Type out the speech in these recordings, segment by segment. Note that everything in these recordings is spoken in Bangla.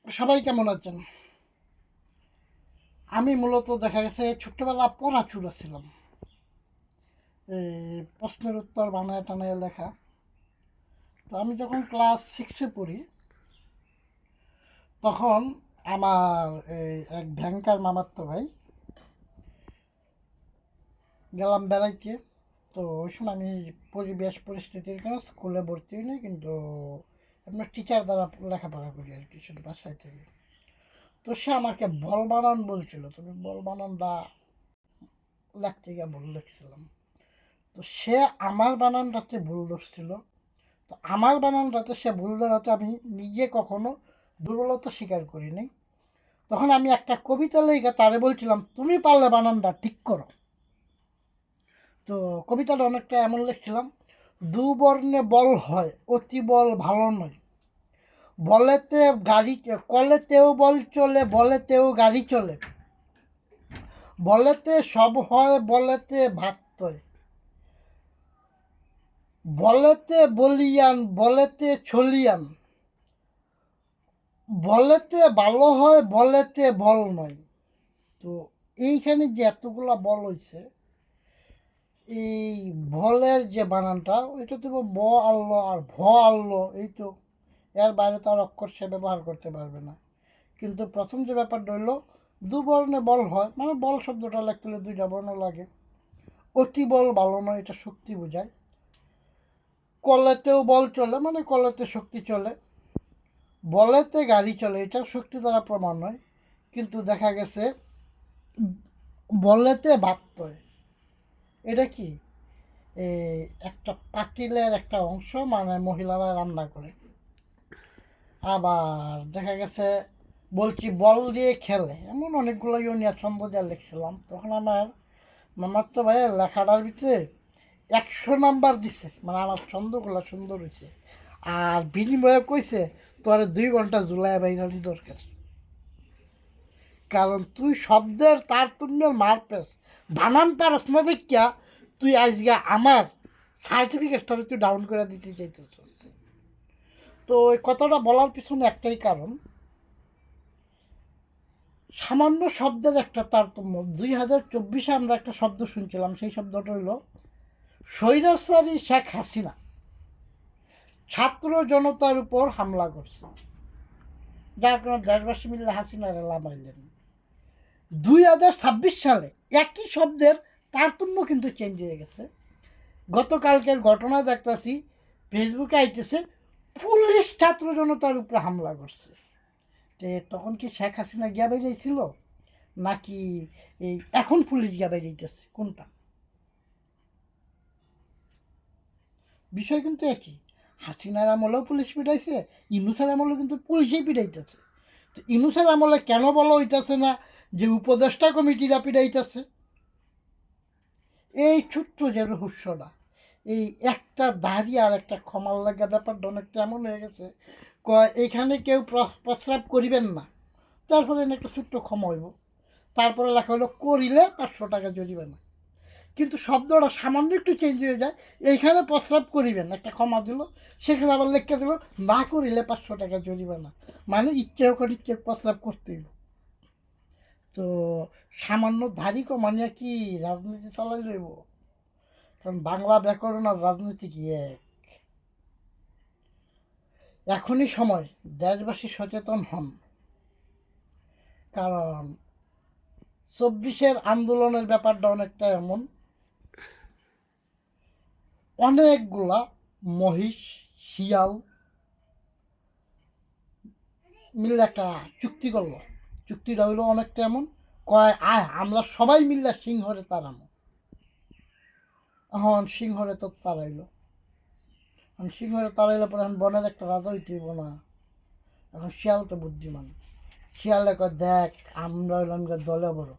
সবাই কেমন আছেন? আমি মূলত দেখা গেছে ছোট্টবেলা পড়াচুরা ছিলাম। প্রশ্নের উত্তর বানায় টানায় লেখা। তো আমি যখন ক্লাস 6-এ পড়ি তখন আমার এক ভ্যাংকার মামাতো ভাই গেলাম বেড়াইতে। তো ওই সময় আমি পরিবেশ পরিস্থিতির কারণে স্কুলে ভর্তি হইনি, কিন্তু আপনার টিচার দ্বারা লেখাপড়া করি আর কি, শুধু বাসায় থেকে। তো সে আমাকে বল বানান বলছিল, তবে বল বানানটা লিখতে গিয়ে ভুল লিখছিলাম। তো সে আমার বানানটাতে ভুল ধরছিল। তো আমার বানানটাতে সে ভুল ধরাতে আমি নিজে কখনো দুর্বলতা স্বীকার করি নাই। তখন আমি একটা কবিতা লেখা তারে বলছিলাম, তুমি পারলে বানানটা ঠিক করো। তো কবিতাটা অনেকটা এমন লিখছিলাম, দুবর্ণে বল হয় অতি বল ভালো নয়, বলেতে গাড়ি কলেতেও বল চলে, বলেতেও গাড়ি চলে, বলেতে সব হয়, বলেতে ভাত হয়, বলেতে বলিয়ান, বলেতে ছলিয়ান, বলেতে ভালো হয়, বলেতে বল নয়। তো এইখানে যে এতগুলা বল হয়েছে, এই ভলের যে বানানটা ওইটা তো ব আল্লো আর ভ আল্লো, এই তো, এর বাইরে তো আর অক্ষর সে ব্যবহার করতে পারবে না। কিন্তু প্রথম যে ব্যাপারটা হইলো, দুবর্ণে বল হয়, মানে বল শব্দটা লিখতে হলে দুইটা বর্ণ লাগে। অতি বল ভালো নয়, এটা শক্তি বোঝায়। কলেতেও বল চলে, মানে কলেতে শক্তি চলে। বলেতে গাড়ি চলে, এটাও শক্তি দ্বারা প্রমাণ হয়। কিন্তু দেখা গেছে বলেতে ভাত হয়, এটা কি, এই একটা পাতিলের একটা অংশ, মানে মহিলারা রান্না করে। আবার দেখা গেছে বলছি বল দিয়ে খেলে, এমন অনেকগুলো ইউনিয়া ছন্দ যা লিখছিলাম। তখন আমার মামাতো ভাইয়ের লেখাটার ভিতরে 100 নাম্বার দিছে, মানে আমার ছন্দগুলো সুন্দর হয়েছে। আর বিনিময়ে কইছে, তোর 2 ঘন্টা জুলাই বাইরানি দরকার, কারণ তুই শব্দের তারতম্যের মার পেস, বানান পারস না দেখিয়া তুই আজকে আমার সার্টিফিকেটটা তুই ডাউন করে দিতে চাইতেছ। তো ওই কথাটা বলার পিছনে একটাই কারণ, সামান্য শব্দের একটা তারতম্য। 2024-এ আমরা একটা শব্দ শুনছিলাম, সেই শব্দটা হইল স্বৈরাচারী শেখ হাসিনা ছাত্র জনতার উপর হামলা করছে, যার কারণে দেশবাসী মিলে হাসিনারে লামাইলেন। 2026 সালে একই শব্দের তারতম্য কিন্তু চেঞ্জ হয়ে গেছে। গতকালকের ঘটনা দেখতেছি, ফেসবুকে আইতেছে পুলিশ ছাত্র জনতার উপরে হামলা করছে। তে তখন কি শেখ হাসিনা গিয়া বেরিয়েছিল, নাকি এই এখন পুলিশ গিয়া বেরিয়েছে, কোনটা? বিষয় কিন্তু একই। হাসিনার আমলেও পুলিশ পিটাইছে, ইনুসের আমলেও কিন্তু পুলিশেই পিটাইতেছে। তো ইনুসের আমলে কেন বলা হইতেছে না যে উপদেষ্টা কমিটিরা পিটাইতেছে? এই ছোট্ট যে রহস্যটা, এই একটা দাড়ি আর একটা ক্ষমার লাগা ব্যাপারটা অনেকটা এমন হয়ে গেছে, এখানে কেউ প্রস্রাব করিবেন না, তারপরে একটা ছোট্ট ক্ষমা হইব, তারপরে লেখা হলো করিলে 500 টাকা জরিমানা। কিন্তু শব্দটা সামান্য একটু চেঞ্জ হয়ে যায়, এইখানে প্রস্রাব করিবেন একটা ক্ষমা দিল, সেখানে আবার লেখা দিল না করিলে 500 টাকা জরিমানা, মানে ইচ্ছে হোক ইচ্ছে প্রস্রাব করতেই। তো সামান্য ধারী কমানিয়া কি রাজনীতি চালাই লইব? কারণ বাংলা ব্যাকরণ আর রাজনীতি কি এক? এখনই সময় দেশবাসী সচেতন হন, কারণ 24-এর আন্দোলনের ব্যাপারটা অনেকটা এমন, অনেকগুলা মহিষ শিয়াল মিলে একটা চুক্তি করলো। চুক্তিটা হইলো অনেকটা এমন, কয় আয় আমরা সবাই মিললে সিংহরে তাড়ামো। এখন সিংহরে তো তাড়াইলো, এখন সিংহরে তাড়াইলে পরে এখন বনের একটা রাজা হইতে হইব না। এখন শিয়াল তো বুদ্ধিমান, শিয়ালে কয় দেখ আমরা হইলাম দলে বড়,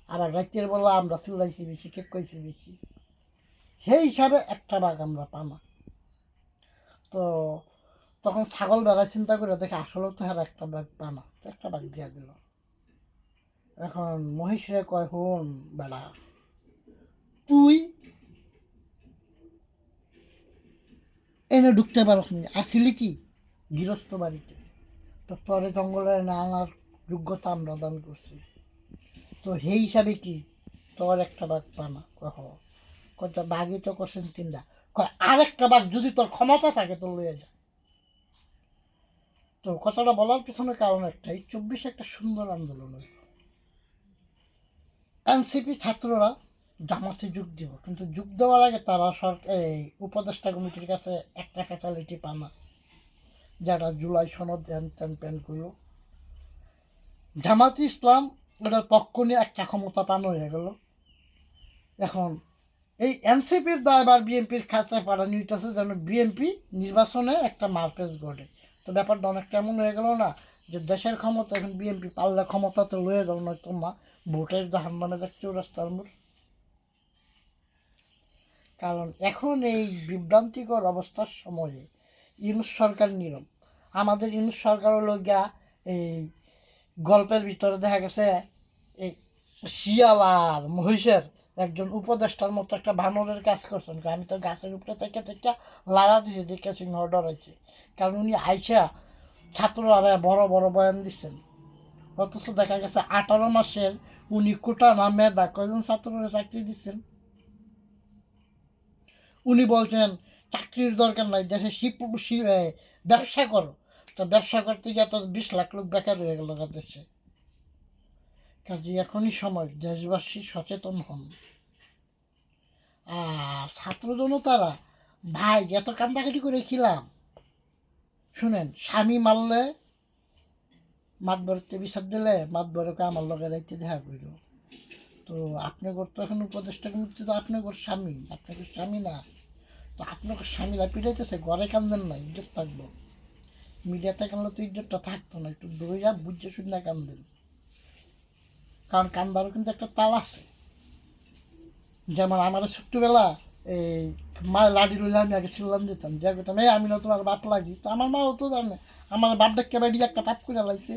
আবার রাতের বেলা আমরা চিল্লাইছি বেশি, কে কইছি বেশি, সেই হিসাবে একটা বাঘ আমরা পানা। তো তখন ছাগল বেড়ায় চিন্তা করে দেখে আসলেও তো হ্যাঁ একটা বাঘ পানা, তো একটা বাঘ দিয়া দিল। এখন মহিষে কয় হন বেড়া, তুই এনে ঢুকতে পারস নি, আসিলি কি গৃহস্থ বাড়িতে, তো তো তরে জঙ্গলে না আনার যোগ্যতা আমরা দান করছি। তো সেই হিসাবে কি তোর একটা বাঘ পানা কহ কত বাঘই তো করছেন তিনটা, কয় আরেকটা বাঘ যদি তোর ক্ষমতা থাকে তো লইয়া যা। তো কথাটা বলার পিছনে কারণ একটাই, 24 একটা সুন্দর আন্দোলন হইল। এনসিপি ছাত্ররা জামাতে যোগ দিব, কিন্তু যোগ দেওয়ার আগে তারা এই উপদেষ্টা কমিটির কাছে একটা ফ্যাসিলিটি পায় না, যারা জুলাই সনদ হ্যান ত্যান প্যান করলো। জামাতে ইসলাম এটার পক্ষ নিয়ে একটা ক্ষমতা পান হয়ে গেল। এখন এই এনসিপির দায়বার বিএনপির খাঁচায় পাঠানো হইতেছে যেন বিএনপি নির্বাচনে একটা মারপেজ গড়ে। তো ব্যাপারটা অনেক কেমন হয়ে গেল না, যে দেশের ক্ষমতা এখন বিএনপি পাল্লা ক্ষমতা তো লয়ে গেল, নয় তোমার ভোটের জাহান মানে দেখছো রাস্তার মোড়। কারণ এখন এই বিভ্রান্তিকর অবস্থার সময়ে ইউনূস সরকার নীরব। আমাদের ইউনূস সরকার হলো গিয়া এই গল্পের ভিতরে দেখা গেছে এই শিয়াল আর মহিষের একজন উপদেষ্টার মতো একটা বানরের কাজ করছেন। আমি তো গাছের উপরে থেকে থেকে লাড়া দিয়েছি, দেখে সিংহ ডরাইছে। কারণ উনি আইসা ছাত্ররা বড় বড় বয়ান দিচ্ছেন, অথচ দেখা গেছে 18 মাসের উনি কোটা না মেধা কয়জন ছাত্ররা চাকরি দিচ্ছেন। উনি বলছেন চাকরির দরকার নাই, দেশে ব্যবসা করো। তো ব্যবসা করতে গিয়ে তো 20 লাখ লোক বেকার হয়ে গেল দেশে। কাজে এখনই সময় দেশবাসী সচেতন হন। আর ছাত্র জনতারা ভাই এত কান্দাকাটি করে খিলাম। শুনেন, স্বামী মারলে মাতবরকে বিচার দিলে মাতবরকে আমার লগে দায়িত্ব দেখা করিল। তো আপনার তো এখন উপদেষ্টা কিন্তু তো আপনার স্বামী, আপনার স্বামী না। তো আপনাকে স্বামীরা পিড়াইতেছে, ঘরে কান্দেন না, ইজ্জত থাকবো। মিডিয়াতে কানলে তো ইজ্জতটা থাকতো না, একটু দইয়া বুঝে শুনে কান্দেন। কারণ কান্দারও কিন্তু একটা তাল আছে। যেমন আমার ছোট্টবেলা এই মায়ের লাডি লইলে আমি আগে চিল্লান দিতাম, যে করতাম এই আমি না তোমার বাপ লাগি। তো আমার মাও তো জানে আমার বাপ দেখে বাড়ি একটা পাপ করে লাইছে,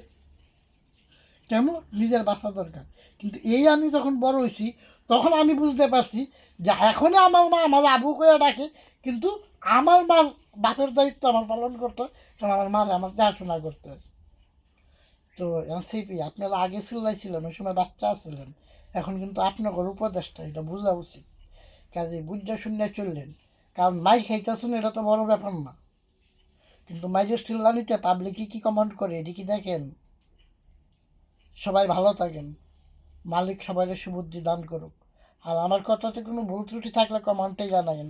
কেমন নিজের বাসা দরকার। কিন্তু এই আমি যখন বড় হয়েছি তখন আমি বুঝতে পারছি যে এখনও আমার মা আমার আবু করে ডাকে, কিন্তু আমার মার বাপের দায়িত্ব আমার পালন করতে হয়, কারণ আমার মার আমার দেখাশোনা করতে হয়। তো এনসিপি আপনারা আগে চিল্লাইছিলেন, ওই সময় বাচ্চা ছিলেন, এখন কিন্তু আপনার উপদেশটা এটা বোঝা উচিত। কাজে বুঝা শূন্য চললেন, কারণ মাই খাইতেছেন এটা তো বড় ব্যাপার না, কিন্তু মাইজের চিল্লানিতে পাবলিকই কী কমেন্ট করে এটি কি দেখেন। সবাই ভালো থাকেন, মালিক সবাই সুবুদ্ধি দান করুক। আর আমার কথাতে কোনো ভুল ত্রুটি থাকলে কমেন্টে জানাবেন।